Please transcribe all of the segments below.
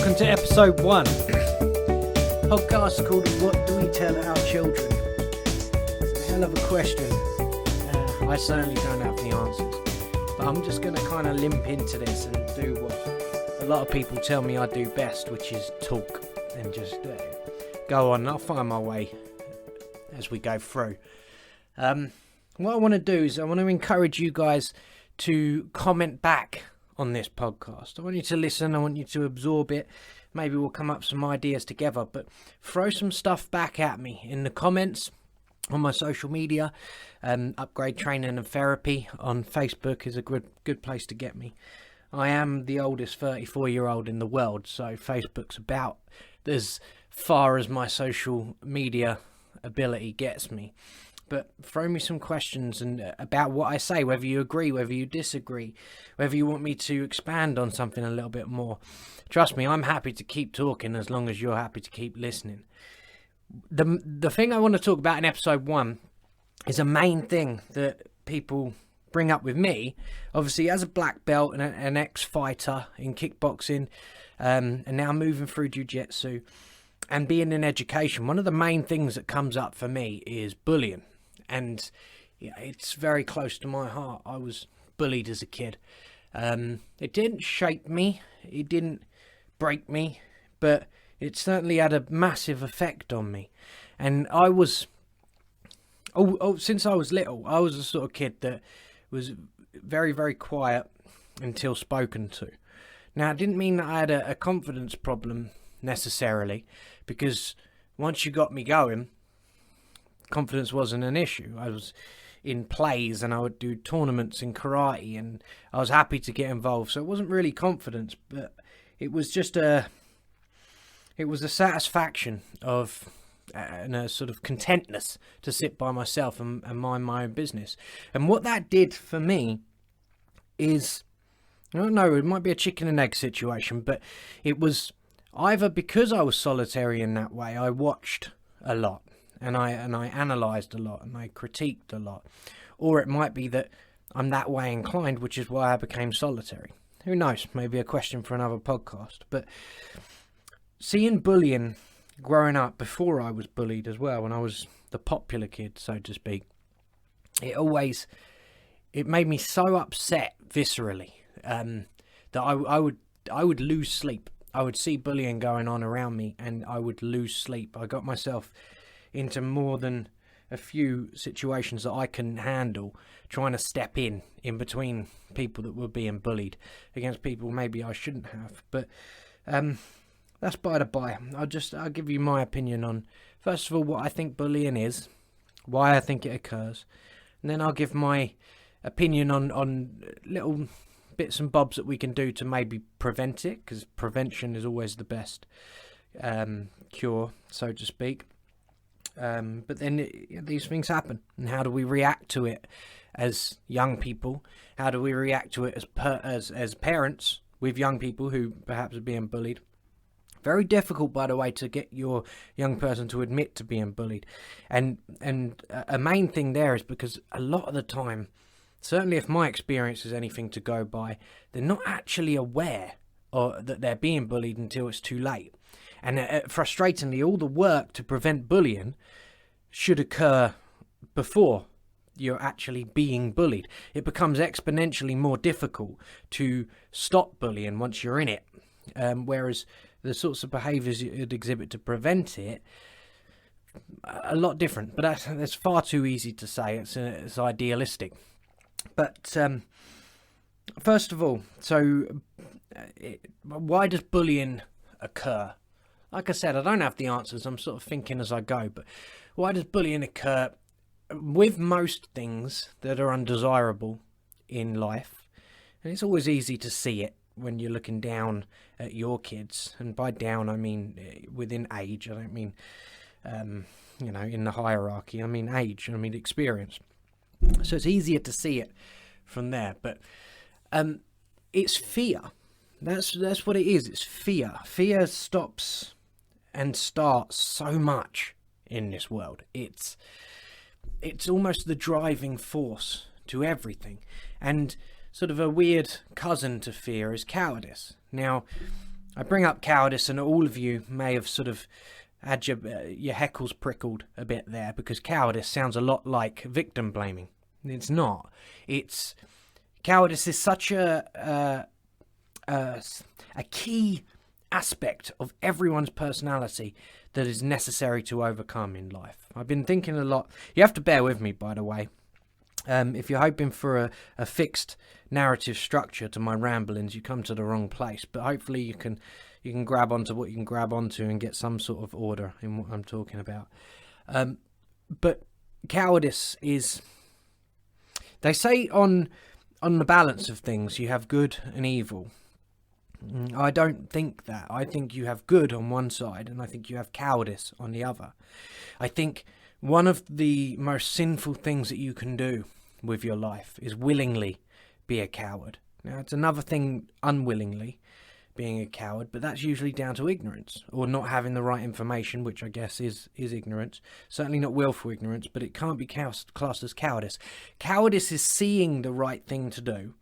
welcome to episode 1. Podcast called What Do We Tell Our Children? It's a hell of a question. I certainly don't have the answers. But I'm just going to kind of limp into this and do what a lot of people tell me I do best, which is talk and just go on. I'll find my way as we go through. What I want to do is I want to encourage you guys to comment back on this podcast. I want you to listen. I want you to absorb it. Maybe we'll come up with some ideas together, but throw some stuff back at me in the comments on my social media. Upgrade Training and Therapy on Facebook is a good place to get me. I am the oldest 34-year-old in the world, so Facebook's about as far as my social media ability gets me. But throw me some questions and about what I say, whether you agree, whether you disagree, whether you want me to expand on something a little bit more. Trust me, I'm happy to keep talking as long as you're happy to keep listening. The thing I want to talk about in episode 1 is a main thing that people bring up with me. Obviously, as a black belt and an ex-fighter in kickboxing, and now moving through jiu-jitsu and being in education, one of the main things that comes up for me is bullying. And yeah, it's very close to my heart. I was bullied as a kid. It didn't shape me. It didn't break me. But it certainly had a massive effect on me. And I was... since I was little, I was the sort of kid that was very, very quiet until spoken to. Now, it didn't mean that I had a confidence problem necessarily, because once you got me going, confidence wasn't an issue. I was in plays and I would do tournaments in karate and I was happy to get involved. So it wasn't really confidence, but it was just a satisfaction of and a sort of contentness to sit by myself and mind my own business. And what that did for me is, I don't know, it might be a chicken and egg situation, but it was either because I was solitary in that way, I watched a lot. And I analysed a lot and I critiqued a lot. Or it might be that I'm that way inclined, which is why I became solitary. Who knows? Maybe a question for another podcast. But seeing bullying growing up before I was bullied as well, when I was the popular kid, so to speak, it made me so upset viscerally that I would lose sleep. I would see bullying going on around me and I would lose sleep. I got myself into more than a few situations that I couldn't handle, trying to step in between people that were being bullied against people maybe I shouldn't have. But that's by the by. I'll give you my opinion on, first of all, what I think bullying is, why I think it occurs, and then I'll give my opinion on little bits and bobs that we can do to maybe prevent it, because prevention is always the best cure, so to speak. But then these things happen, and how do we react to it as young people? How do we react to it as parents with young people who perhaps are being bullied? Very difficult, by the way, to get your young person to admit to being bullied. And a main thing there is because a lot of the time, certainly if my experience is anything to go by, they're not actually aware that they're being bullied until it's too late. And frustratingly, all the work to prevent bullying should occur before you're actually being bullied. It becomes exponentially more difficult to stop bullying once you're in it. Whereas the sorts of behaviours you'd exhibit to prevent it, a lot different. But that's far too easy to say. It's idealistic. But first of all, why does bullying occur? Like I said, I don't have the answers. I'm sort of thinking as I go. But why does bullying occur with most things that are undesirable in life? And it's always easy to see it when you're looking down at your kids. And by down, I mean within age. I don't mean, in the hierarchy. I mean age. I mean experience. So it's easier to see it from there. But it's fear. That's what it is. It's fear. Fear stops and starts so much in this world. It's almost the driving force to everything. And sort of a weird cousin to fear is cowardice. Now, I bring up cowardice, and all of you may have sort of had your heckles prickled a bit there, because cowardice sounds a lot like victim blaming. It's not. It's cowardice is such a key aspect of everyone's personality that is necessary to overcome in life. I've been thinking a lot. You have to bear with me, by the way. If you're hoping for a fixed narrative structure to my ramblings, you come to the wrong place. But hopefully you can grab onto what you can grab onto and get some sort of order in what I'm talking about. But cowardice is, they say on the balance of things, you have good and evil. I don't think that. I think you have good on one side, and I think you have cowardice on the other. I think one of the most sinful things that you can do with your life is willingly be a coward. Now, it's another thing unwillingly being a coward, but that's usually down to ignorance or not having the right information, which I guess is ignorance. Certainly not willful ignorance, but it can't be classed as cowardice. Cowardice is seeing the right thing to do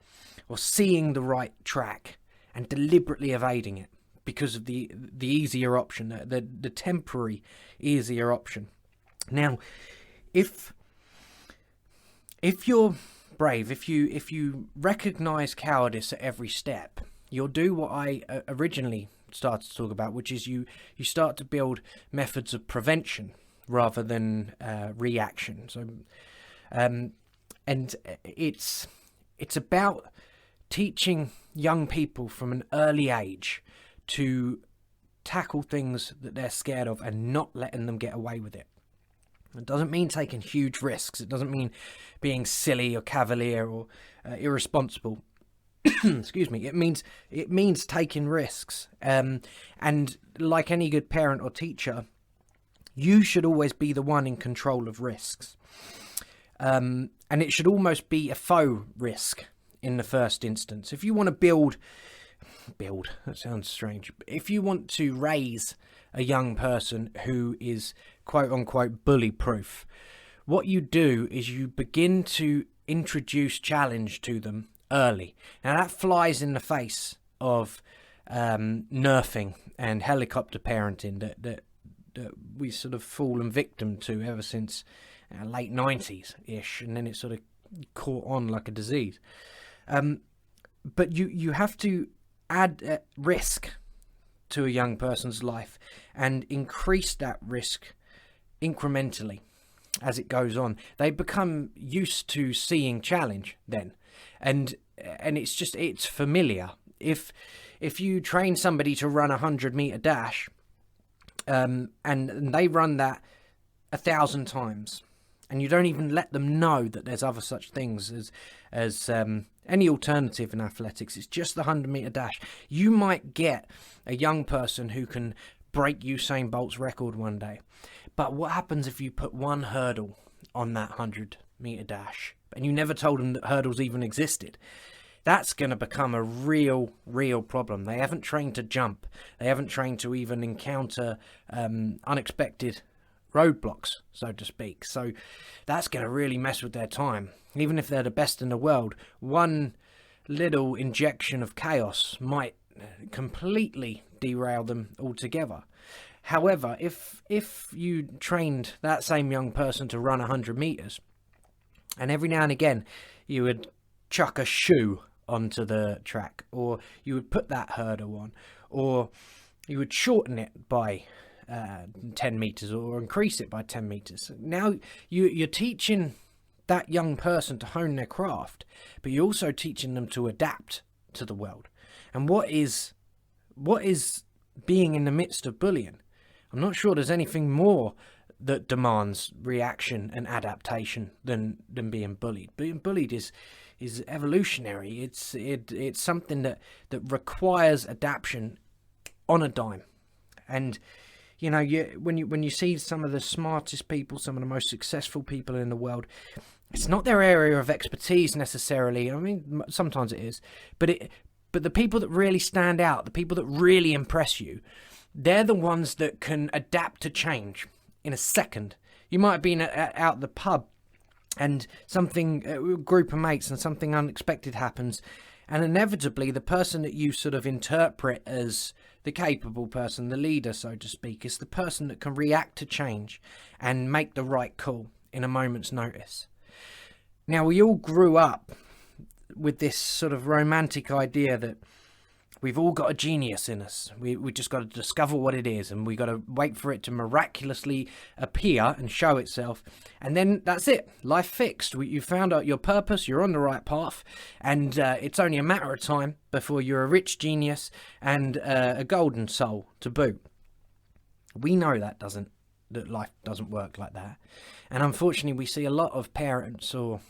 or seeing the right track and deliberately evading it because of the easier option, the temporary easier option. Now, if you're brave, if you recognize cowardice at every step, you'll do what I originally started to talk about, which is you start to build methods of prevention rather than reaction. So, and it's about teaching young people from an early age to tackle things that they're scared of and not letting them get away with it. It doesn't mean taking huge risks. It doesn't mean being silly or cavalier or irresponsible. Excuse me. It means taking risks. And like any good parent or teacher, you should always be the one in control of risks. And it should almost be a faux risk in the first instance. If you want to build, that sounds strange. If you want to raise a young person who is quote unquote bully proof, what you do is you begin to introduce challenge to them early. Now that flies in the face of nerfing and helicopter parenting that we sort of fallen victim to ever since late 90s ish, and then it sort of caught on like a disease. But you have to add risk to a young person's life and increase that risk incrementally as it goes on. They become used to seeing challenge then, and it's familiar. If you train somebody to run 100-meter dash, and they run that 1,000 times, and you don't even let them know that there's other such things as any alternative in athletics, it's just the 100-meter dash. You might get a young person who can break Usain Bolt's record one day. But what happens if you put one hurdle on that 100-meter dash and you never told them that hurdles even existed? That's going to become a real problem. They haven't trained to jump. They haven't trained to even encounter unexpected roadblocks, so to speak. So that's going to really mess with their time. Even if they're the best in the world, one little injection of chaos might completely derail them altogether. However, if you trained that same young person to run 100 meters, and every now and again you would chuck a shoe onto the track, or you would put that hurdle on, or you would shorten it by 10 meters or increase it by 10 meters. Now you're teaching that young person to hone their craft, but you're also teaching them to adapt to the world. And what is being in the midst of bullying? I'm not sure there's anything more that demands reaction and adaptation than being bullied. Being bullied is evolutionary. It's something that requires adaptation on a dime. And you know, when you see some of the smartest people, some of the most successful people in the world, it's not their area of expertise necessarily. I mean, sometimes it is, but the people that really stand out, the people that really impress you, they're the ones that can adapt to change in a second. You might have been out at the pub and a group of mates, and something unexpected happens, And inevitably, the person that you sort of interpret as the capable person, the leader, so to speak, is the person that can react to change and make the right call in a moment's notice. Now, we all grew up with this sort of romantic idea that we've all got a genius in us. We just got to discover what it is, and we got to wait for it to miraculously appear and show itself. And then that's it. Life fixed. You found out your purpose. You're on the right path. And it's only a matter of time before you're a rich genius and a golden soul to boot. We know that life doesn't work like that. And unfortunately, we see a lot of parents or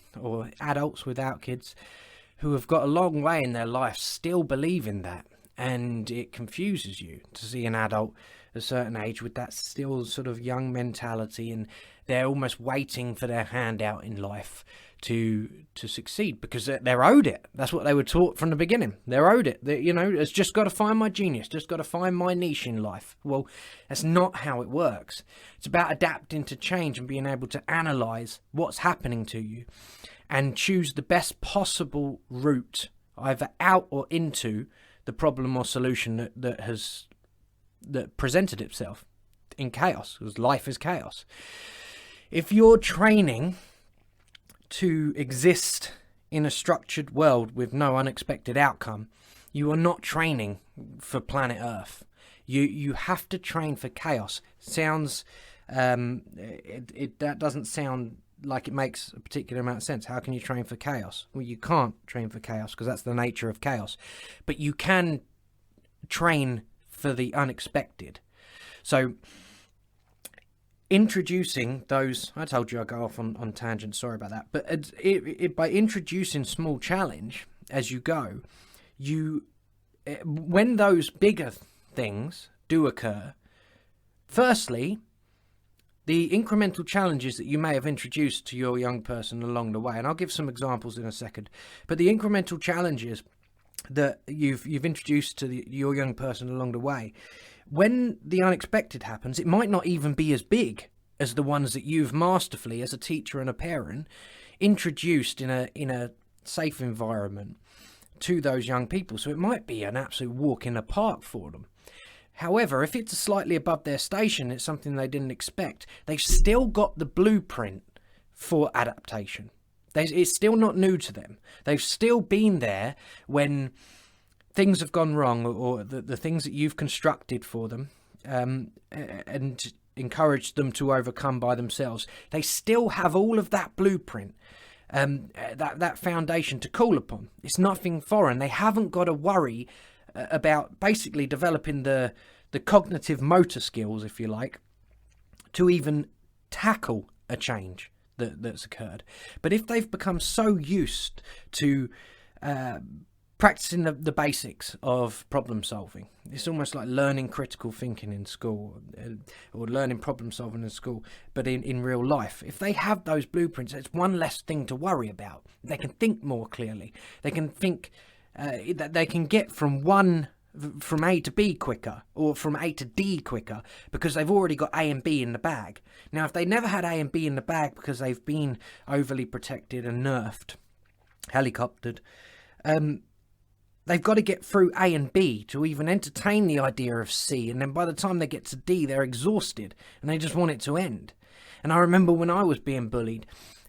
adults without kids who have got a long way in their life still believe in that. And it confuses you to see an adult at a certain age with that still sort of young mentality, and they're almost waiting for their handout in life to succeed because they're owed it. That's what they were taught from the beginning. They're owed it. It's just got to find my genius, just got to find my niche in life. Well, that's not how it works. It's about adapting to change and being able to analyze what's happening to you and choose the best possible route, either out or into the problem or solution that presented itself in chaos, because life is chaos. If you're training to exist in a structured world with no unexpected outcome, you are not training for planet Earth. You have to train for chaos. Sounds that doesn't sound like it makes a particular amount of sense. How can you train for chaos? Well, you can't train for chaos because that's the nature of chaos. But you can train for the unexpected. So introducing those, I told you I go off on tangents, sorry about that. But by introducing small challenge as you go, when those bigger things do occur, firstly, the incremental challenges that you may have introduced to your young person along the way, and I'll give some examples in a second, but the incremental challenges that you've introduced to your young person along the way, when the unexpected happens, it might not even be as big as the ones that you've masterfully, as a teacher and a parent, introduced in a safe environment to those young people. So it might be an absolute walk in the park for them. However, if it's slightly above their station, it's something they didn't expect, they've still got the blueprint for adaptation. It's still not new to them. They've still been there when things have gone wrong, or the things that you've constructed for them and encouraged them to overcome by themselves. They still have all of that blueprint, that foundation to call upon. It's nothing foreign. They haven't got to worry about basically developing the cognitive motor skills, if you like, to even tackle a change that's occurred. But if they've become so used to practicing the basics of problem solving, it's almost like learning critical thinking in school, or learning problem solving in school, but in real life. If they have those blueprints, it's one less thing to worry about. They can think more clearly. They can think that they can get from A to B quicker, or from A to D quicker, because they've already got A and B in the bag. Now, if they never had A and B in the bag because they've been overly protected and nerfed, helicoptered, they've got to get through A and B to even entertain the idea of C, and then by the time they get to D, they're exhausted and they just want it to end. And I remember when I was being bullied,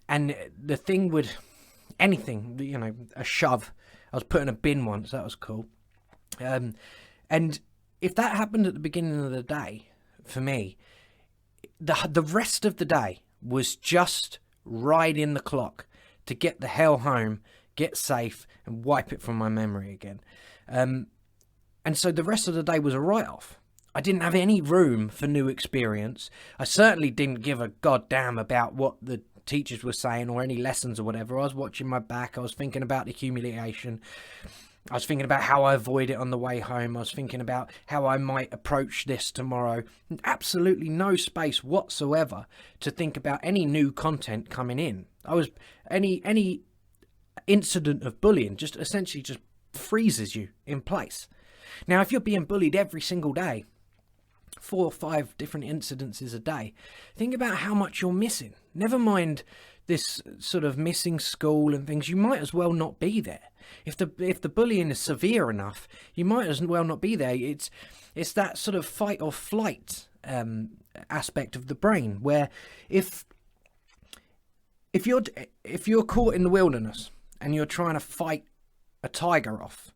and the thing would, anything, a shove. I was put in a bin once, that was cool. And if that happened at the beginning of the day, for me, the rest of the day was just riding the clock to get the hell home, get safe, and wipe it from my memory again. And so the rest of the day was a write-off. I didn't have any room for new experience. I certainly didn't give a goddamn about what the teachers were saying or any lessons or whatever. I was watching my back. I was thinking about the humiliation. I was thinking about how I avoid it on the way home. I was thinking about how I might approach this tomorrow. Absolutely no space whatsoever to think about any new content coming in. Any incident of bullying just essentially just freezes you in place. Now, if you're being bullied every single day, 4 or 5 different incidences a day, think about how much you're missing. Never mind this sort of missing school and things. You might as well not be there. If the bullying is severe enough, you might as well not be there. It's that sort of fight or flight aspect of the brain, where if you're caught in the wilderness and you're trying to fight a tiger off,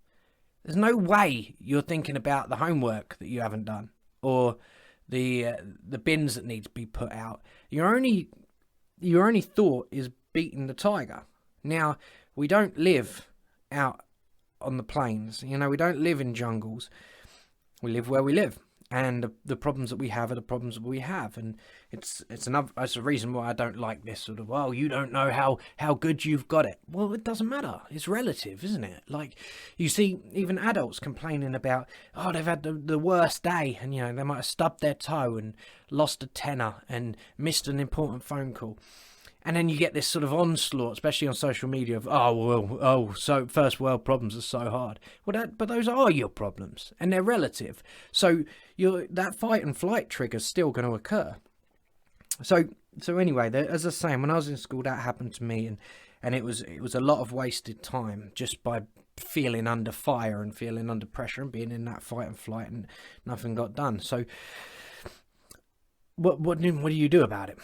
there's no way you're thinking about the homework that you haven't done or the bins that need to be put out. Your only thought is beating the tiger. Now, we don't live out on the plains. You know, we don't live in jungles. We live where we live. And the problems that we have are the problems that we have. And it's a reason why I don't like this sort of, well, you don't know how good you've got it. Well, it doesn't matter. It's relative, isn't it? Like, you see even adults complaining about, oh, they've had the worst day. And, you know, they might have stubbed their toe and lost a tenner and missed an important phone call. And then you get this sort of onslaught, especially on social media, of, so first world problems are so hard. Well, but those are your problems, and they're relative. So that fight and flight trigger is still going to occur. So anyway, as I was saying, when I was in school, that happened to me, and it was a lot of wasted time just by feeling under fire and feeling under pressure and being in that fight and flight, and nothing got done. So what do you do about it?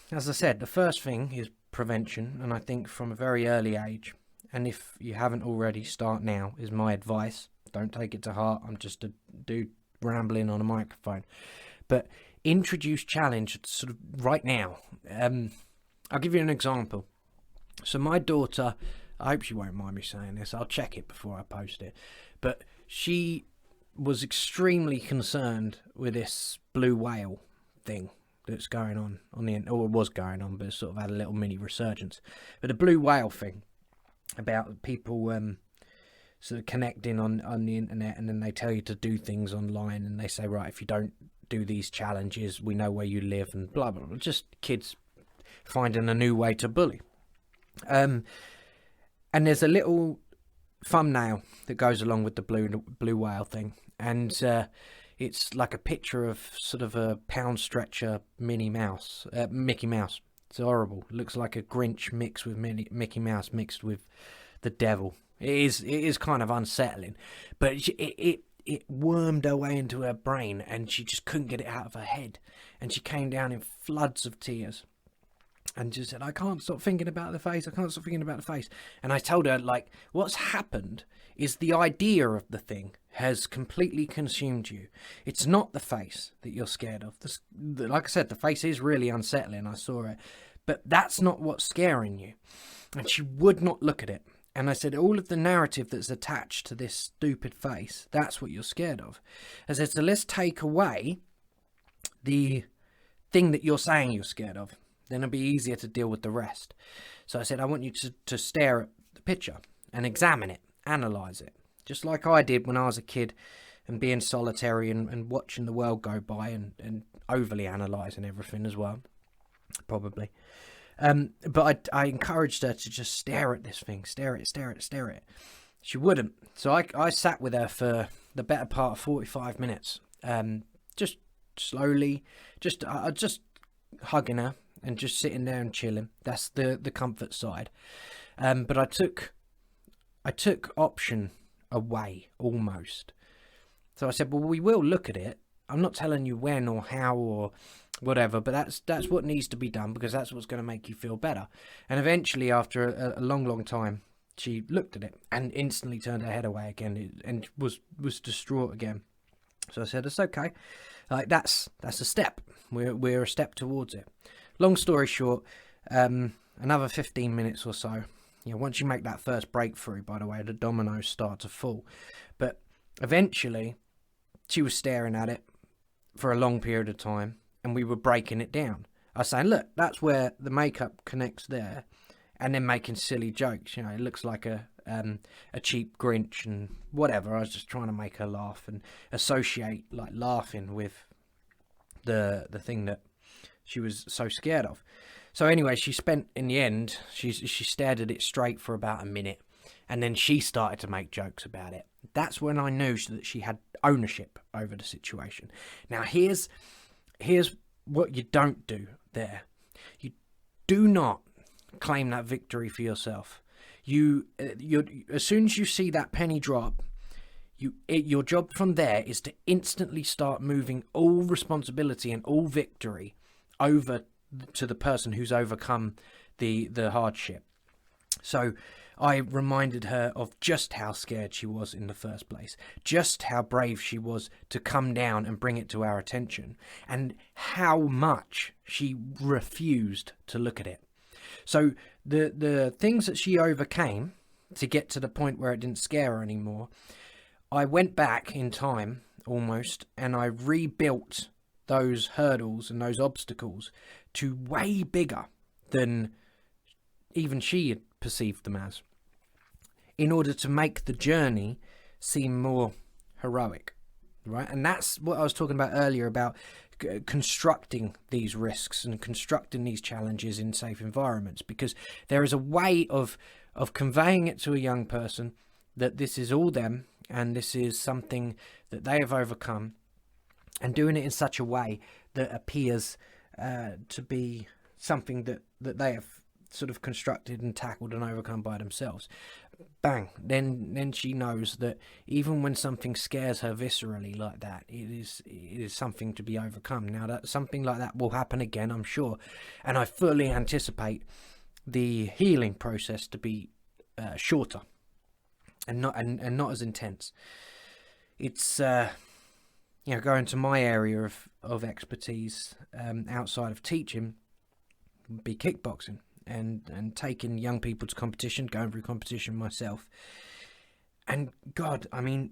As I said, the first thing is prevention, and I think from a very early age, and if you haven't already, start now, is my advice. Don't take it to heart. I'm just a dude rambling on a microphone. But introduce challenge sort of right now. I'll give you an example. So my daughter, I hope she won't mind me saying this, I'll check it before I post it, but she was extremely concerned with this blue whale thing that's going on the, or it was going on, but it sort of had a little mini resurgence. But the blue whale thing, about people sort of connecting on the internet, and then they tell you to do things online, and they say, right, if you don't do these challenges, we know where you live, and blah blah blah. Just kids finding a new way to bully. And there's a little thumbnail that goes along with the blue whale thing, and it's like a picture of sort of a pound stretcher Mickey Mouse. It's horrible. It looks like a Grinch mixed with Mickey Mouse mixed with the devil. It is kind of unsettling, but it wormed her way into her brain, and she just couldn't get it out of her head, and she came down in floods of tears. And she said, I can't stop thinking about the face. I can't stop thinking about the face. And I told her, like, what's happened is the idea of the thing has completely consumed you. It's not the face that you're scared of. Like I said, the face is really unsettling. I saw it. But that's not what's scaring you. And she would not look at it. And I said, all of the narrative that's attached to this stupid face, that's what you're scared of. I said, so let's take away the thing that you're saying you're scared of. Then it'll be easier to deal with the rest. So I said, I want you to stare at the picture and examine it, analyse it. Just like I did when I was a kid and being solitary and watching the world go by and overly analysing everything as well, probably. But I encouraged her to just stare at this thing, stare at it. She wouldn't. So I sat with her for the better part of 45 minutes, just slowly, just hugging her, and just sitting there and chilling. That's the comfort side. But I took option away almost. So I said, well, we will look at it. I'm not telling you when or how or whatever, but that's what needs to be done, because that's what's going to make you feel better. And eventually, after a long time, she looked at it and instantly turned her head away again and was distraught again. So I said, it's okay. Like, that's a step. We're a step towards it. Long story short, another 15 minutes or so. You know, once you make that first breakthrough, by the way, the dominoes start to fall. But eventually, she was staring at it for a long period of time, and we were breaking it down. I was saying, look, that's where the makeup connects there, and then making silly jokes. You know, it looks like a cheap Grinch and whatever. I was just trying to make her laugh and associate like laughing with the thing that she was so scared of. So anyway, she spent, in the end, she stared at it straight for about a minute, and then she started to make jokes about it. That's when I knew that she had ownership over the situation. Now here's what you don't do there. You do not claim that victory for yourself. As soon as you see that penny drop, your job from there is to instantly start moving all responsibility and all victory over to the person who's overcome the hardship. So I reminded her of just how scared she was in the first place, just how brave she was to come down and bring it to our attention, and how much she refused to look at it. So the things that she overcame to get to the point where it didn't scare her anymore, I went back in time almost, and I rebuilt those hurdles and those obstacles to way bigger than even she had perceived them as, in order to make the journey seem more heroic, right? And that's what I was talking about earlier, about constructing these risks and constructing these challenges in safe environments, because there is a way of conveying it to a young person that this is all them and this is something that they have overcome, and doing it in such a way that appears to be something that they have sort of constructed and tackled and overcome by themselves. Bang, then she knows that even when something scares her viscerally like that, it is something to be overcome. Now, that something like that will happen again, I'm sure, and I fully anticipate the healing process to be shorter and not as intense. It's going to my area of expertise outside of teaching would be kickboxing. And taking young people to competition, going through competition myself. And God, I mean,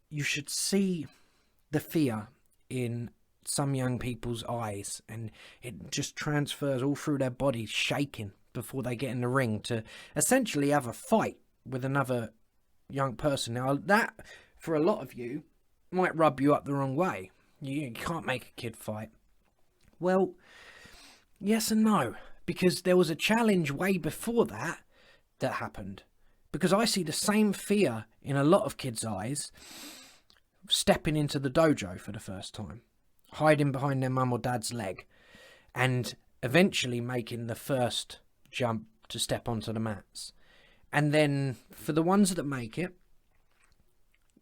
you should see the fear in some young people's eyes, and it just transfers all through their body, shaking before they get in the ring to essentially have a fight with another young person. Now, that, for a lot of you, might rub you up the wrong way. You can't make a kid fight. Well, yes and no. Because there was a challenge way before that happened. Because I see the same fear in a lot of kids' eyes stepping into the dojo for the first time, hiding behind their mum or dad's leg, and eventually making the first jump to step onto the mats. And then for the ones that make it,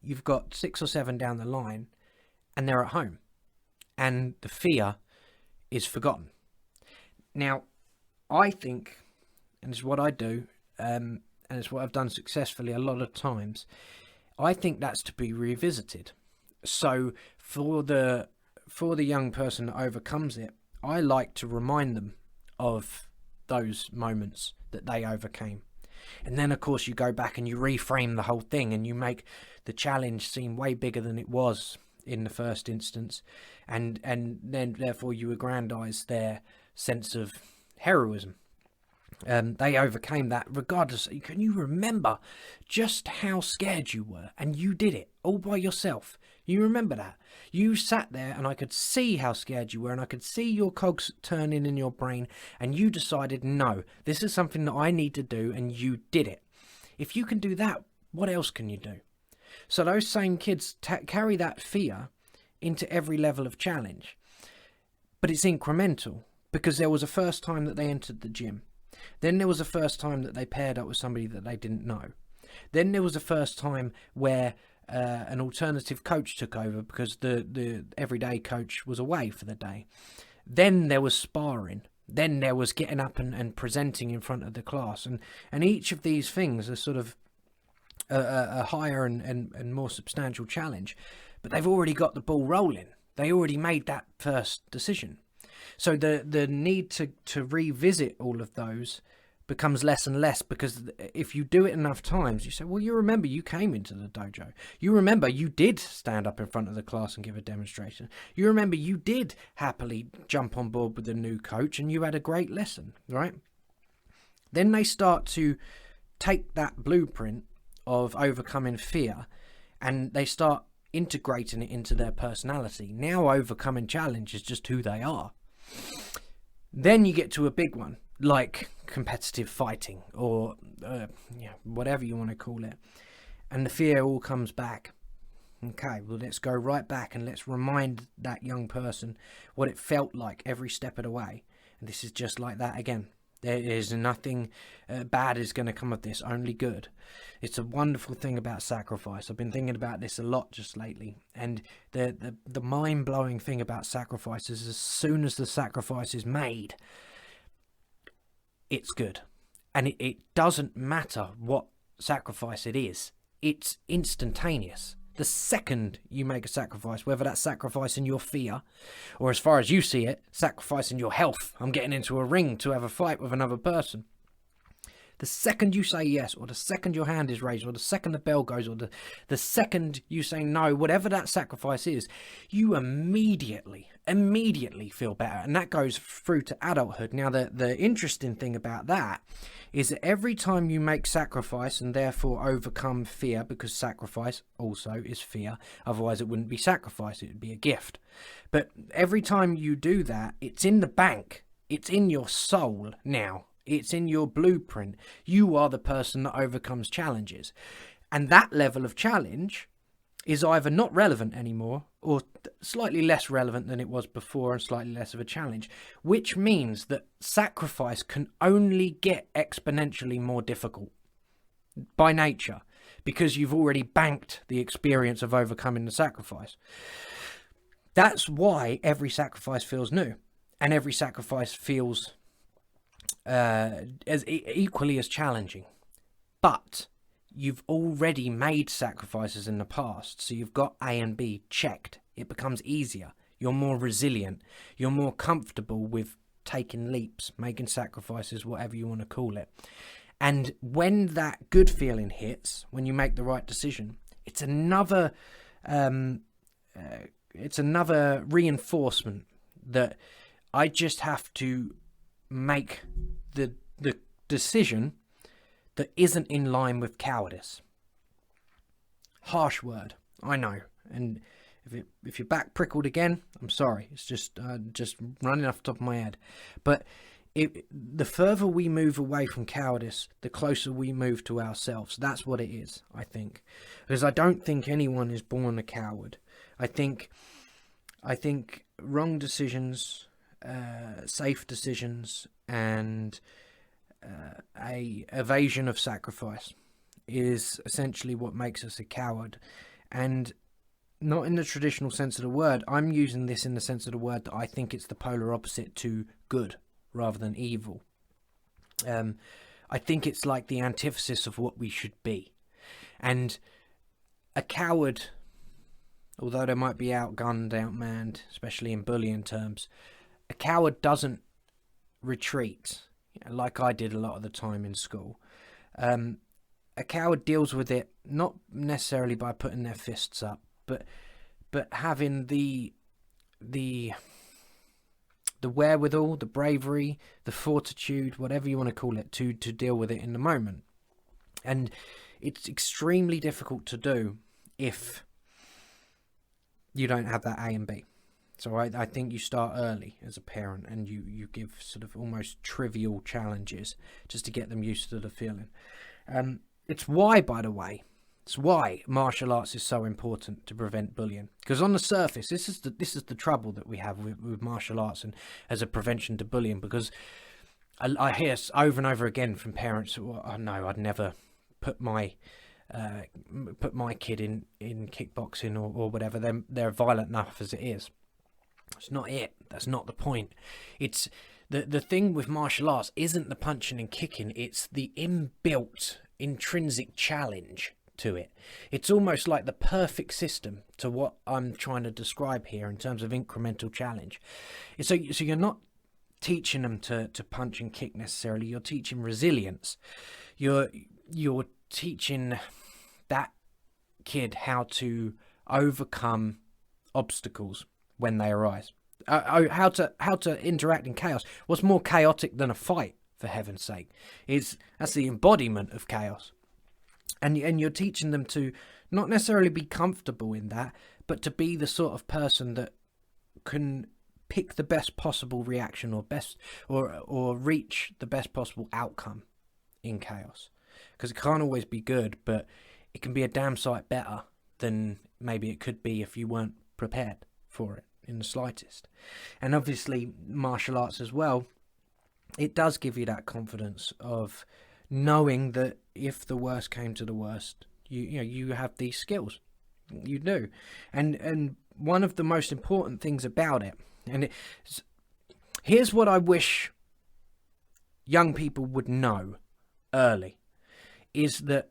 you've got 6 or 7 down the line, and they're at home. And the fear is forgotten. Now, I think, and it's what I do, and it's what I've done successfully a lot of times, I think that's to be revisited. So for the young person that overcomes it, I like to remind them of those moments that they overcame. And then, of course, you go back and you reframe the whole thing, and you make the challenge seem way bigger than it was in the first instance. And then, therefore, you aggrandize their sense of heroism. They overcame that regardless. Can you remember just how scared you were? And you did it all by yourself. You remember that? You sat there and I could see how scared you were, and I could see your cogs turning in your brain, and you decided, no, this is something that I need to do, and you did it. If you can do that, what else can you do? So those same kids carry that fear into every level of challenge. But it's incremental. Because there was a first time that they entered the gym. Then there was a first time that they paired up with somebody that they didn't know. Then there was a first time where an alternative coach took over because the everyday coach was away for the day. Then there was sparring. Then there was getting up and presenting in front of the class. And each of these things are sort of a higher and more substantial challenge. But they've already got the ball rolling. They already made that first decision. So the need to revisit all of those becomes less and less, because if you do it enough times, you say, well, you remember you came into the dojo. You remember you did stand up in front of the class and give a demonstration. You remember you did happily jump on board with the new coach and you had a great lesson, right? Then they start to take that blueprint of overcoming fear and they start integrating it into their personality. Now overcoming challenge is just who they are. Then you get to a big one, like competitive fighting or whatever you want to call it. And the fear all comes back. Okay, well, let's go right back and let's remind that young person what it felt like every step of the way. And this is just like that again. There is nothing bad is going to come of this, only good. It's a wonderful thing about sacrifice. I've been thinking about this a lot just lately. And the mind-blowing thing about sacrifice is as soon as the sacrifice is made, it's good. And it doesn't matter what sacrifice it is. It's instantaneous. The second you make a sacrifice, whether that's sacrificing your fear, or as far as you see it, sacrificing your health. I'm getting into a ring to have a fight with another person. The second you say yes, or the second your hand is raised, or the second the bell goes, or the second you say no, whatever that sacrifice is, you immediately feel better. And that goes through to adulthood. Now, the interesting thing about that is that every time you make sacrifice and therefore overcome fear, because sacrifice also is fear, otherwise it wouldn't be sacrifice, it would be a gift. But every time you do that, it's in the bank, it's in your soul now. It's in your blueprint. You are the person that overcomes challenges. And that level of challenge is either not relevant anymore or slightly less relevant than it was before and slightly less of a challenge, which means that sacrifice can only get exponentially more difficult by nature because you've already banked the experience of overcoming the sacrifice. That's why every sacrifice feels new and every sacrifice feels as equally as challenging. But you've already made sacrifices in the past, so you've got A and B checked. It becomes easier. You're more resilient. You're more comfortable with taking leaps, making sacrifices, whatever you want to call it. And when that good feeling hits, when you make the right decision, it's another reinforcement that I just have to make the decision that isn't in line with cowardice. Harsh word, I know. And if your back prickled again, I'm sorry. It's just running off the top of my head. But the further we move away from cowardice, the closer we move to ourselves. That's what it is, I think. Because I don't think anyone is born a coward. I think wrong decisions, safe decisions, and a evasion of sacrifice is essentially what makes us a coward. And not in the traditional sense of the word. I'm using this in the sense of the word that I think it's the polar opposite to good rather than evil. I think it's like the antithesis of what we should be. And a coward, although they might be outgunned, outmanned, especially in bullying terms, a coward doesn't retreat like I did a lot of the time in school. A coward deals with it not necessarily by putting their fists up, but having the wherewithal, the bravery, the fortitude, whatever you want to call it, to deal with it in the moment. And it's extremely difficult to do if you don't have that A and B. So I think you start early as a parent and you give sort of almost trivial challenges just to get them used to the feeling. It's why, by the way, it's why martial arts is so important to prevent bullying. Because on the surface, this is the trouble that we have with martial arts and as a prevention to bullying. Because I hear over and over again from parents, oh no, I'd never put my kid in kickboxing or whatever. They're violent enough as it is. It's not it. That's not the point. It's the thing with martial arts isn't the punching and kicking. It's the inbuilt intrinsic challenge to it. It's almost like the perfect system to what I'm trying to describe here in terms of incremental challenge. So you're not teaching them to punch and kick necessarily. You're teaching resilience. You're teaching that kid how to overcome obstacles when they arise. How to interact in chaos. What's more chaotic than a fight, for heaven's sake? That's the embodiment of chaos. And you're teaching them to not necessarily be comfortable in that, but to be the sort of person that can pick the best possible reaction or reach the best possible outcome in chaos. Because it can't always be good, but it can be a damn sight better than maybe it could be if you weren't prepared for it in the slightest. And obviously martial arts as well it does give you that confidence of knowing that if the worst came to the worst, you have these skills. You do. And one of the most important things about it, here's what I wish young people would know early, is that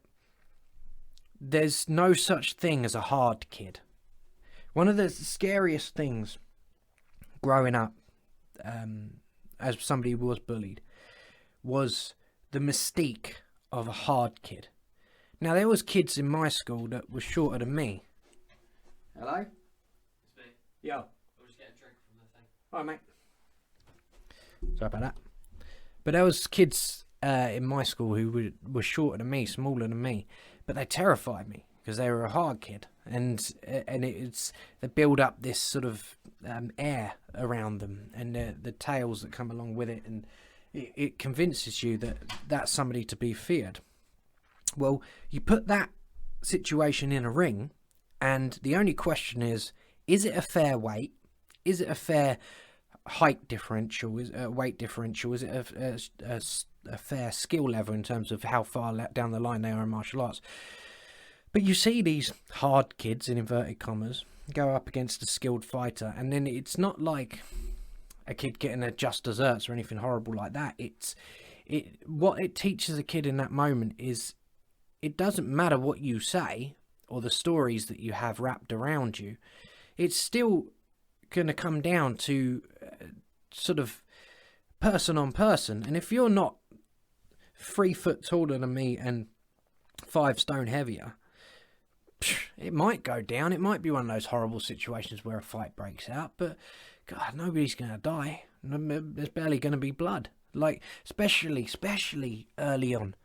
there's no such thing as a hard kid. One of the scariest things growing up, as somebody who was bullied, was the mystique of a hard kid. Now, there was kids in my school that were shorter than me. Hello? It's me. Yeah. I'll just get a drink from the thing. All right, mate. Sorry about that. But there was kids in my school who were shorter than me, smaller than me, but they terrified me because they were a hard kid, and they build up this sort of air around them, and the tales that come along with it, and it convinces you that that's somebody to be feared. Well, you put that situation in a ring, and the only question is it a fair weight? Is it a fair height differential? Is it a weight differential? Is it a fair skill level in terms of how far down the line they are in martial arts? But you see these hard kids, in inverted commas, go up against a skilled fighter, and then it's not like a kid getting a just desserts or anything horrible like that. What it teaches a kid in that moment is it doesn't matter what you say or the stories that you have wrapped around you. It's still going to come down to sort of person on person. And if you're not 3 foot taller than me and 5 stone heavier, it might go down. It might be one of those horrible situations where a fight breaks out, but God, nobody's going to die. There's barely going to be blood. Like, especially early on,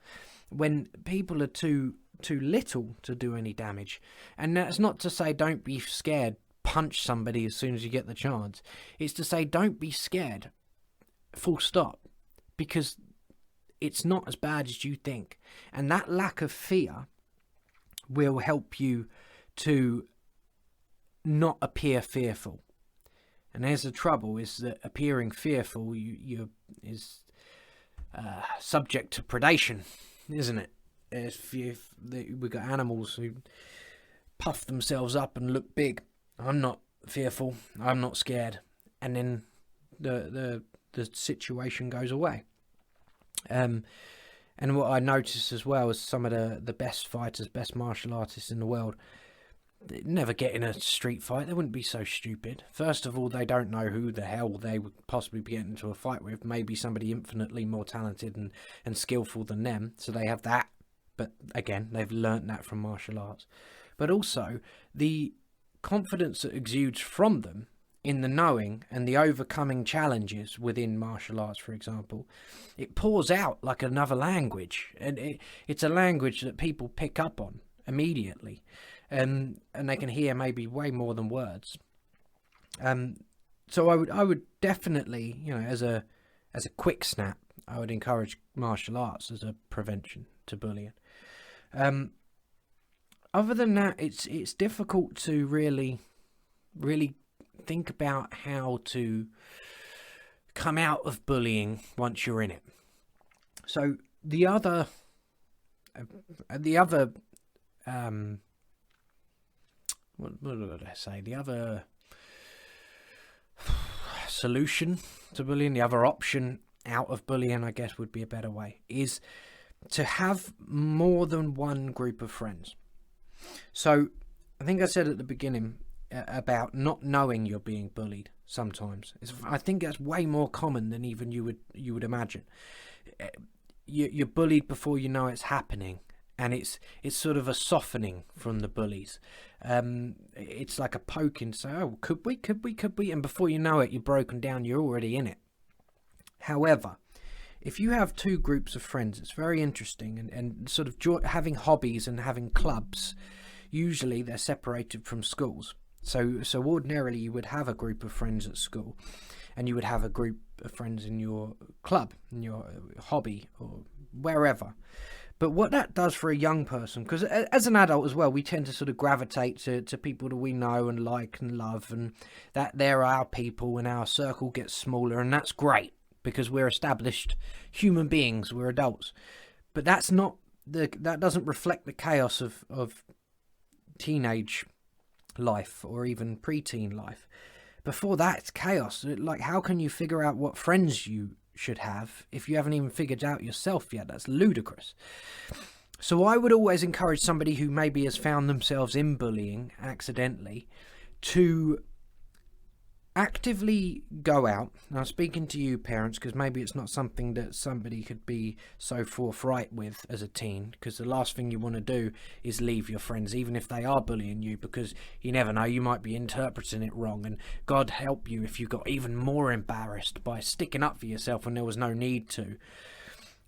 when people are too little to do any damage. And that's not to say don't be scared, punch somebody as soon as you get the chance. It's to say don't be scared, full stop, because it's not as bad as you think. And that lack of fear will help you to not appear fearful. And there's the trouble, is that appearing fearful is subject to predation, isn't it? We've got animals who puff themselves up and look big. I'm not fearful. I'm not scared. And then the situation goes away. And what I noticed as well is some of the best fighters, best martial artists in the world, they'd never get in a street fight. They wouldn't be so stupid. First of all, they don't know who the hell they would possibly be getting into a fight with. Maybe somebody infinitely more talented and skillful than them. So they have that. But again, they've learnt that from martial arts. But also, the confidence that exudes from them in the knowing and the overcoming challenges within martial arts, for example, it pours out like another language. And it's a language that people pick up on immediately. And they can hear maybe way more than words. So I would definitely, as a quick snap, I would encourage martial arts as a prevention to bullying. Other than that, it's difficult to really think about how to come out of bullying once you're in it. So the other what did I say? The other solution to bullying, the other option out of bullying, I guess would be a better way, is to have more than one group of friends. So I think I said at the beginning about not knowing you're being bullied sometimes. I think that's way more common than even you would imagine. You're bullied before you know it's happening. And it's sort of a softening from the bullies. It's like a poking, so, oh, could we? And before you know it, you're broken down, you're already in it. However, if you have 2 groups of friends, it's very interesting, and sort of having hobbies and having clubs, usually they're separated from schools. So ordinarily you would have a group of friends at school, and you would have a group of friends in your club, in your hobby, or wherever. But what that does for a young person, because as an adult as well, we tend to sort of gravitate to people that we know and like and love, and that they're our people, and our circle gets smaller, and that's great. because we're established human beings, we're adults. But that doesn't reflect the chaos of teenage life or even preteen life. Before that, it's chaos. Like, how can you figure out what friends you should have if you haven't even figured out yourself yet? That's ludicrous. So I would always encourage somebody who maybe has found themselves in bullying accidentally to actively go out. Now, speaking to you parents, because maybe it's not something that somebody could be so forthright with as a teen, because the last thing you want to do is leave your friends, even if they are bullying you, because you never know, you might be interpreting it wrong, and God help you if you got even more embarrassed by sticking up for yourself when there was no need to.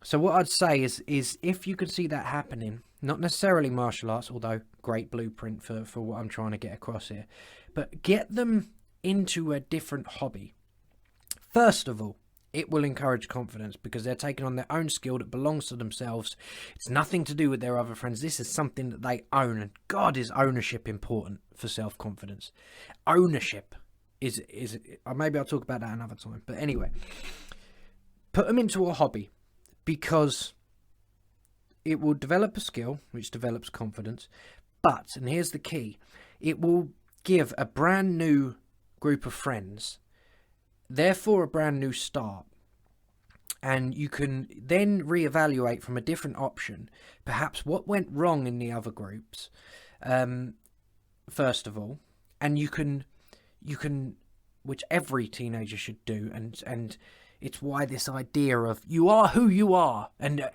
So what I'd say is if you can see that happening, not necessarily martial arts, although great blueprint for what I'm trying to get across here, but get them into a different hobby. First of all, it will encourage confidence because they're taking on their own skill that belongs to themselves. It's nothing to do with their other friends. This is something that they own, and God, is ownership important for self-confidence. Ownership is maybe I'll talk about that another time. But anyway, put them into a hobby because it will develop a skill which develops confidence. But, and here's the key, it will give a brand new group of friends, therefore a brand new start, and you can then reevaluate from a different option perhaps what went wrong in the other groups, first of all, and you can which every teenager should do, and it's why this idea of you are who you are, and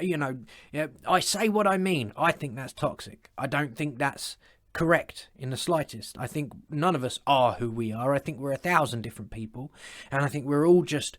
I say what I mean, I think that's toxic. I don't think that's correct in the slightest. I think none of us are who we are. I think we're 1,000 different people, and I think we're all just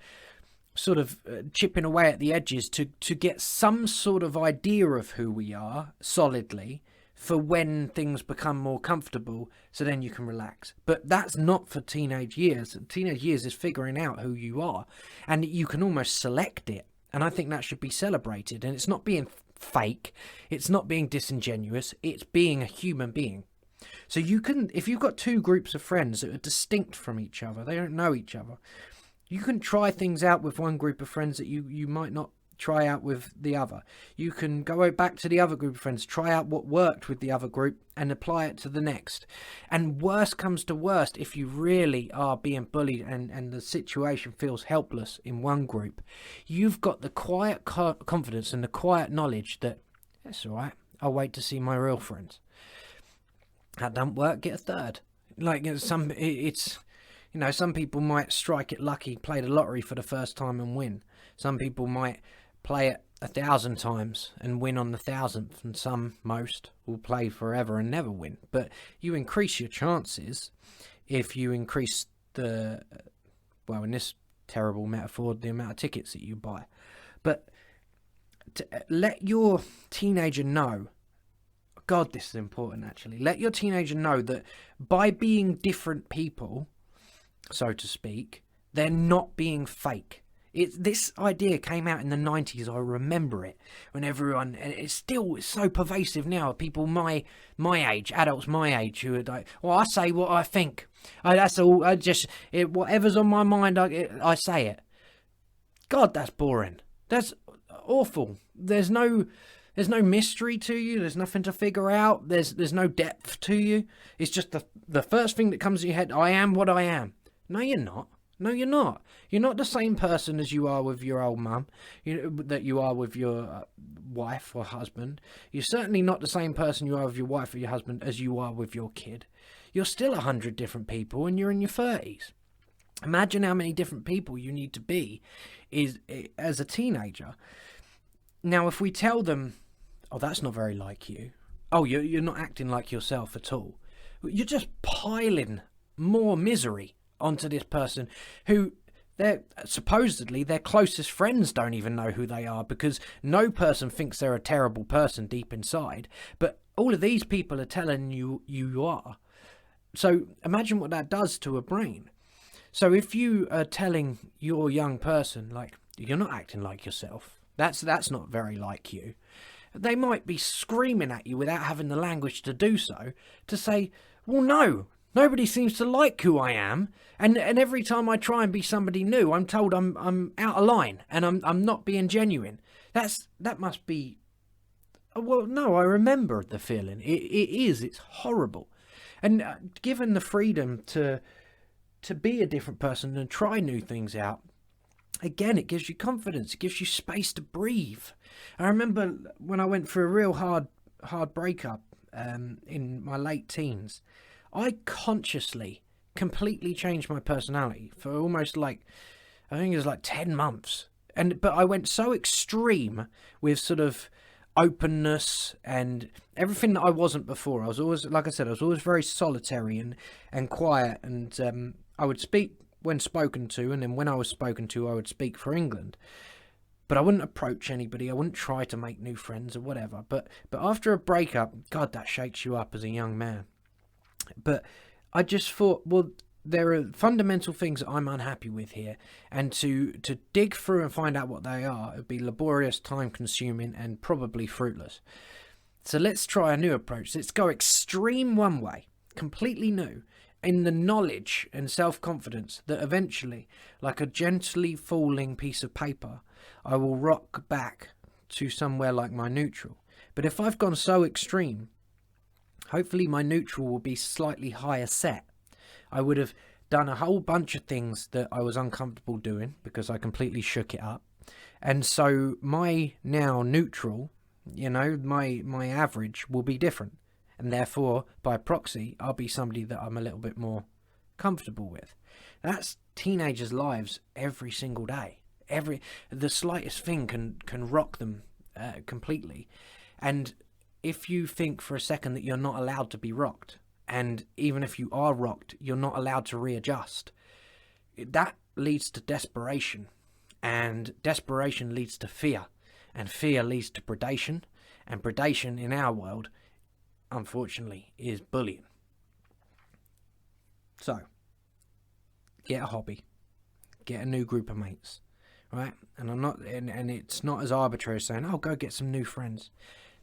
sort of chipping away at the edges to get some sort of idea of who we are solidly for when things become more comfortable, so then you can relax. But that's not for teenage years. Teenage years is figuring out who you are, and you can almost select it, and I think that should be celebrated. And it's not being fake, it's not being disingenuous, it's being a human being. So you can, if you've got two groups of friends that are distinct from each other, they don't know each other, you can try things out with one group of friends that you might not try out with the other. You can go back to the other group of friends, try out what worked with the other group and apply it to the next. And worst comes to worst, if you really are being bullied and the situation feels helpless in one group, you've got the quiet confidence and the quiet knowledge that it's all right, I'll wait to see my real friends. That don't work, get a third. Like some people might strike it lucky, play the lottery for the first time and win. Some people might play it 1,000 times and win on the 1,000th, and most will play forever and never win. But you increase your chances if you increase in this terrible metaphor, the amount of tickets that you buy. But to let your teenager know, God, this is important actually, let your teenager know that by being different people, so to speak, they're not being fake. This idea came out in the 90s. I remember it when everyone, and it's so pervasive now. People my age, adults my age, who are like, well, I say what I think. That's all. Whatever's on my mind, I say it. God, that's boring. That's awful. There's no mystery to you. There's nothing to figure out. There's no depth to you. It's just the first thing that comes to your head. I am what I am. No, you're not. No, you're not. You're not the same person as you are with your old mum, that you are with your wife or husband. You're certainly not the same person you are with your wife or your husband as you are with your kid. You're still 100 different people, and you're in your 30s. Imagine how many different people you need to be as a teenager. Now, if we tell them, oh, that's not very like you. Oh, you're not acting like yourself at all. You're just piling more misery onto this person who supposedly their closest friends don't even know who they are, because no person thinks they're a terrible person deep inside, but all of these people are telling you you are. So imagine what that does to a brain. So if you are telling your young person, like, you're not acting like yourself, that's not very like you, they might be screaming at you without having the language to do so, to say, well, no, Nobody seems to like who I am, and every time I try and be somebody new, I'm told I'm out of line and I'm not being genuine. That must be. Well, no, I remember the feeling. It's horrible, and given the freedom to be a different person and try new things out, again, it gives you confidence. It gives you space to breathe. I remember when I went through a real hard breakup in my late teens, I consciously completely changed my personality for almost I think it was 10 months. But I went so extreme with sort of openness and everything that I wasn't before. I was always, like I said, I was always very solitary and quiet, and I would speak when spoken to, and then when I was spoken to, I would speak for England. But I wouldn't approach anybody. I wouldn't try to make new friends or whatever. But after a breakup, God, that shakes you up as a young man. But I just thought, well, there are fundamental things that I'm unhappy with here, and to dig through and find out what they are, it would be laborious, time-consuming, and probably fruitless. So let's try a new approach. Let's go extreme one way, completely new, in the knowledge and self-confidence that eventually, like a gently falling piece of paper, I will rock back to somewhere like my neutral. But if I've gone so extreme, hopefully my neutral will be slightly higher set. I would have done a whole bunch of things that I was uncomfortable doing because I completely shook it up. And so my now neutral, my average will be different. And therefore, by proxy, I'll be somebody that I'm a little bit more comfortable with. That's teenagers' lives every single day. The slightest thing can rock them completely. And if you think for a second that you're not allowed to be rocked, and even if you are rocked, you're not allowed to readjust, that leads to desperation, and desperation leads to fear, and fear leads to predation, and predation in our world, unfortunately, is bullying. So, get a hobby, get a new group of mates, right? And and it's not as arbitrary as saying, "Oh, go get some new friends."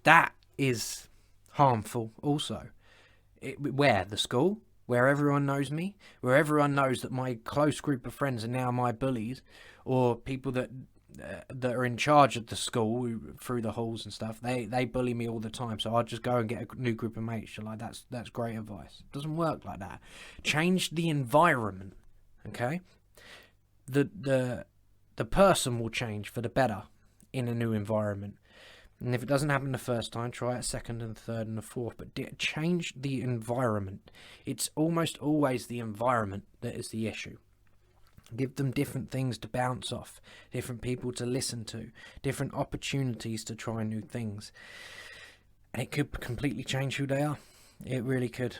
That is harmful also. Where? The school? Where everyone knows me? Where everyone knows that my close group of friends are now my bullies, or people that are in charge of the school through the halls and stuff, they bully me all the time, so I'll just go and get a new group of mates. You're like, that's great advice. It doesn't work like that. Change the environment, okay? The person will change for the better in a new environment. And if it doesn't happen the first time, try it second and third and the fourth. But change the environment. It's almost always the environment that is the issue. Give them different things to bounce off, different people to listen to, different opportunities to try new things. And it could completely change who they are. It really could.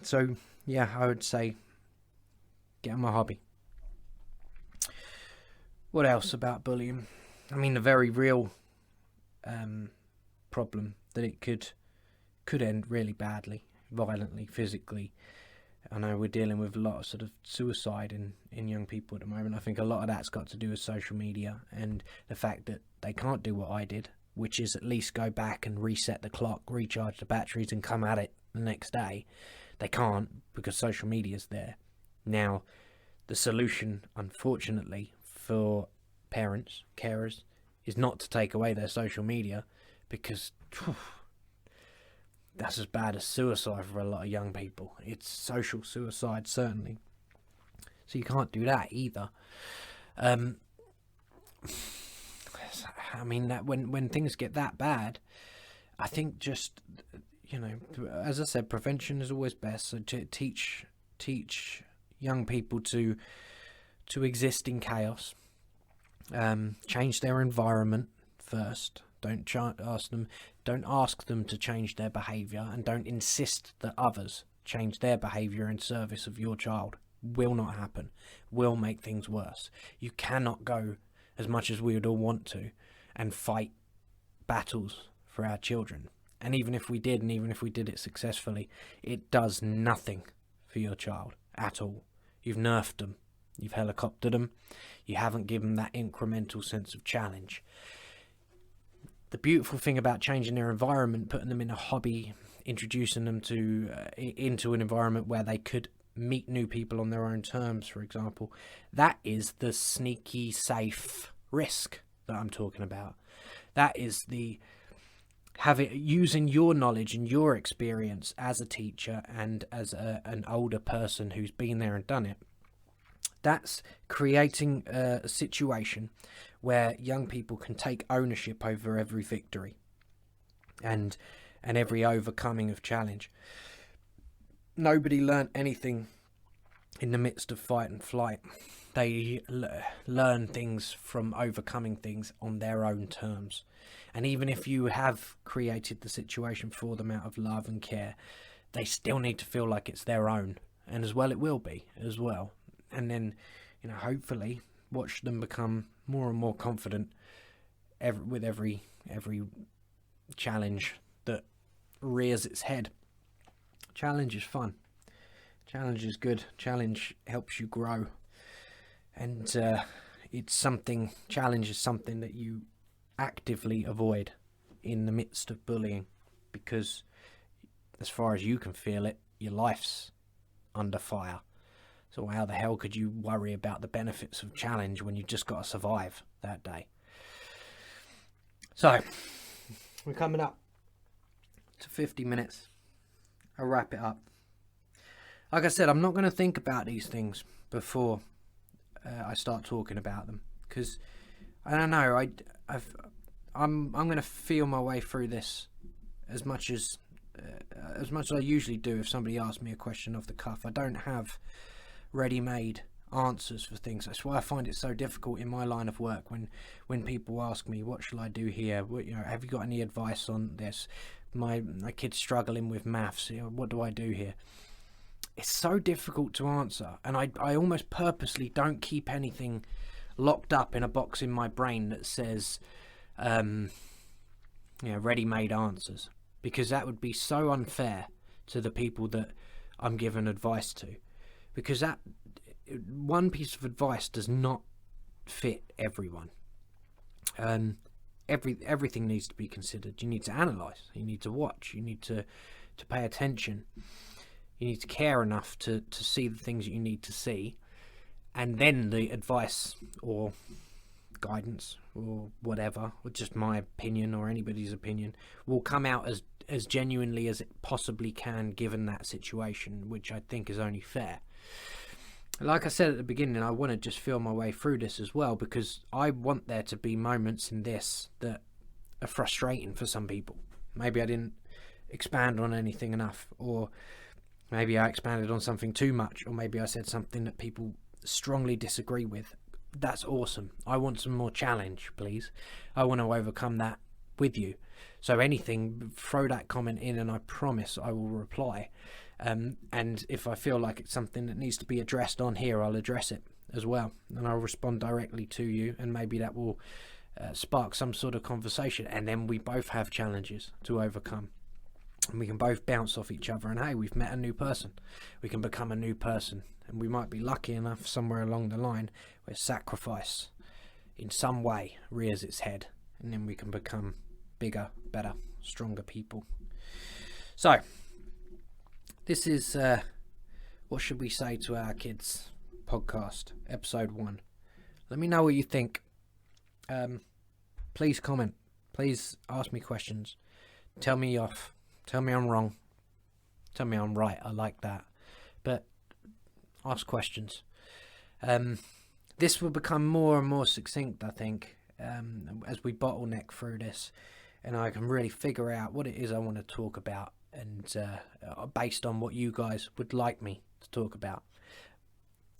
So, yeah, I would say get on my hobby. What else about bullying? I mean, the very real problem that it could end really badly, violently, physically. I know we're dealing with a lot of sort of suicide in young people at the moment. I think a lot of that's got to do with social media and the fact that they can't do what I did, which is at least go back and reset the clock, recharge the batteries and come at it the next day. They can't because social media's there. Now, the solution, unfortunately, for parents, carers, is not to take away their social media, because that's as bad as suicide for a lot of young people. It's social suicide, certainly. So you can't do that either. I mean, that when things get that bad, I think just, as I said, prevention is always best. So to teach young people to exist in chaos. Change their environment first. Don't ask them to change their behaviour, and don't insist that others change their behaviour in service of your child. Will not happen. Will make things worse. You cannot go, as much as we would all want to, and fight battles for our children. And even if we did, and even if we did it successfully, it does nothing for your child at all. You've nerfed them. You've helicoptered them. You haven't given them that incremental sense of challenge. The beautiful thing about changing their environment, putting them in a hobby, introducing them to into an environment where they could meet new people on their own terms, for example. That is the sneaky, safe risk that I'm talking about. That is using your knowledge and your experience as a teacher and as an older person who's been there and done it. That's creating a situation where young people can take ownership over every victory and every overcoming of challenge. Nobody learnt anything in the midst of fight and flight. They learn things from overcoming things on their own terms. And even if you have created the situation for them out of love and care, they still need to feel like it's their own. And as well, it will be as well. And then, hopefully watch them become more and more confident with every challenge that rears its head. Challenge is fun. Challenge is good. Challenge helps you grow. And challenge is something that you actively avoid in the midst of bullying, because as far as you can feel it, your life's under fire. So how the hell could you worry about the benefits of challenge when you just got to survive that day? So we're coming up to 50 minutes. I'll wrap it up. Like I said, I'm not going to think about these things before I start talking about them, because I don't know. I'm going to feel my way through this as much as I usually do. If somebody asks me a question off the cuff, I don't have ready-made answers for things. That's why I find it so difficult in my line of work when people ask me, what shall I do here? Have you got any advice on this? My kid's struggling with maths. What do I do here? It's so difficult to answer, and I almost purposely don't keep anything locked up in a box in my brain that says ready-made answers, because that would be so unfair to the people that I'm giving advice to, because that one piece of advice does not fit everyone. Everything needs to be considered. You need to analyze, you need to watch, you need to pay attention, you need to care enough to see the things that you need to see, and then the advice or guidance or whatever, or just my opinion or anybody's opinion, will come out as genuinely as it possibly can given that situation, which I think is only fair. Like I said at the beginning, I want to just feel my way through this as well, because I want there to be moments in this that are frustrating for some people. Maybe I didn't expand on anything enough, or maybe I expanded on something too much, or maybe I said something that people strongly disagree with. That's awesome. I want some more challenge, please. I want to overcome that with you. So anything, throw that comment in and I promise I will reply. And if I feel like it's something that needs to be addressed on here, I'll address it as well. And I'll respond directly to you, and maybe that will spark some sort of conversation. And then we both have challenges to overcome. And we can both bounce off each other, and hey, we've met a new person. We can become a new person, and we might be lucky enough somewhere along the line where sacrifice in some way rears its head, and then we can become bigger, better, stronger people. So this is What Should We Say to Our Kids podcast, episode 1. Let me know what you think. Please comment, please ask me questions, tell me off. Tell me I'm wrong. Tell me I'm right. I like that. But ask questions. This will become more and more succinct, I think, as we bottleneck through this, and I can really figure out what it is I want to talk about, and based on what you guys would like me to talk about.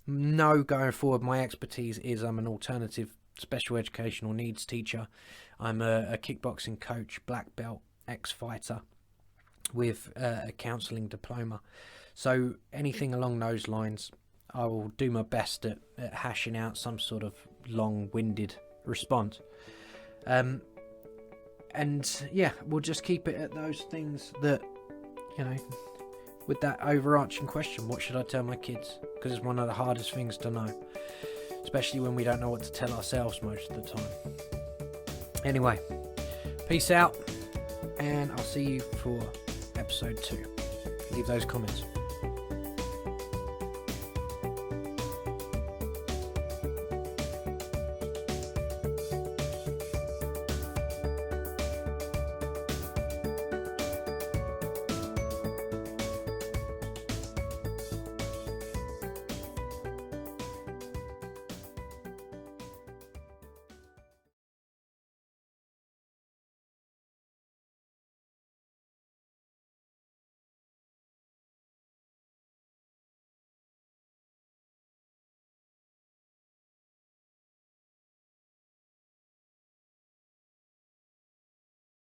No, going forward, my expertise is I'm an alternative special educational needs teacher. I'm a kickboxing coach, black belt, ex-fighter, with a counselling diploma. So anything along those lines, I will do my best at hashing out some sort of long-winded response. And yeah, we'll just keep it at those things that, with that overarching question, what should I tell my kids? Because it's one of the hardest things to know, especially when we don't know what to tell ourselves most of the time. Anyway, peace out, and I'll see you for episode 2. Leave those comments.